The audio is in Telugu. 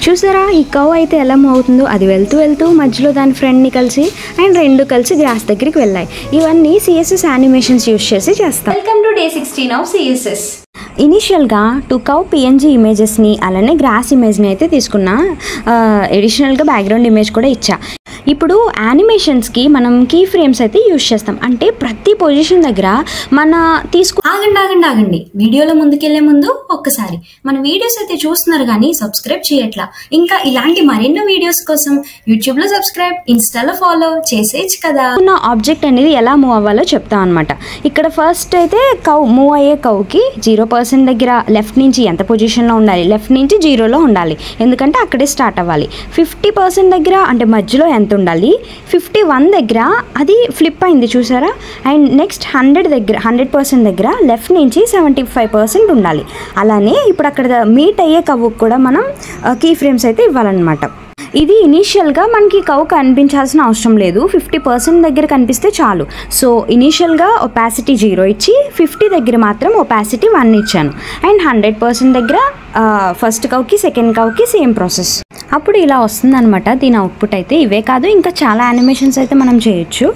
చూసారా ఈ కౌ అయితే ఎలా మూవ్ అవుతుందో, అది వెళ్తూ వెళ్తూ మధ్యలో దాని ఫ్రెండ్ని కలిసి అండ్ రెండు కలిసి గ్రాస్ దగ్గరికి వెళ్ళాయి. ఇవన్నీ సిఎస్ఎస్ యానిమేషన్స్ యూజ్ చేసి చేస్తాం. Welcome to day 16 of CSS. ఇనీషియల్గా 2 కౌ పిఎన్జీ ఇమేజెస్ని అలానే గ్రాస్ ఇమేజ్ని అయితే తీసుకున్నా. ఎడిషనల్గా బ్యాక్గ్రౌండ్ ఇమేజ్ కూడా ఇచ్చా. ఇప్పుడు యానిమేషన్స్కి మనం కీ ఫ్రేమ్స్ అయితే యూజ్ చేస్తాం. అంటే ప్రతి పొజిషన్ దగ్గర మన ఆగండి వీడియోలో ముందుకెళ్లే ముందు ఒక్కసారి మన వీడియోస్ అయితే చూస్తున్నారు కానీ సబ్స్క్రైబ్ చేయట్లా. ఇంకా ఇలాంటి మరెన్నో వీడియోస్ కోసం యూట్యూబ్ లో సబ్స్క్రైబ్, ఇన్స్టాలో ఫాలో చేసేయచ్చు కదా. నా ఆబ్జెక్ట్ అనేది ఎలా మూవ్ అవ్వాలో చెప్తాం అనమాట. ఇక్కడ ఫస్ట్ అయితే కౌ మూవ్ అయ్యే కౌకి 0% దగ్గర లెఫ్ట్ నుంచి ఎంత పొజిషన్లో ఉండాలి, లెఫ్ట్ నుంచి 0లో ఉండాలి, ఎందుకంటే అక్కడే స్టార్ట్ అవ్వాలి. 50% దగ్గర అంటే మధ్యలో ఎంత ఉండాలి, 51 దగ్గర అది ఫ్లిప్ అయింది చూసారా. అండ్ నెక్స్ట్ 100% దగ్గర లెఫ్ట్ నుంచి 75% ఉండాలి. అలానే ఇప్పుడు అక్కడ మీట్ అయ్యే కవ్వుకు కూడా మనం కీ ఫ్రేమ్స్ అయితే ఇవ్వాలన్నమాట. ఇది ఇనీషియల్గా మనకి కవ్ కనిపించాల్సిన అవసరం లేదు, 50% దగ్గర కనిపిస్తే చాలు. సో ఇనీషియల్గా ఒపాసిటీ 0 ఇచ్చి 50 దగ్గర మాత్రం ఒపాసిటీ 1 ఇచ్చాను. అండ్ 100% దగ్గర ఫస్ట్ కవ్కి సెకండ్ కవ్కి సేమ్ ప్రాసెస్. అప్పుడు ఇలా వస్తుందన్నమాట దీని అవుట్పుట్ అయితే. ఇవే కాదు ఇంకా చాలా యానిమేషన్స్ అయితే మనం చేయొచ్చు.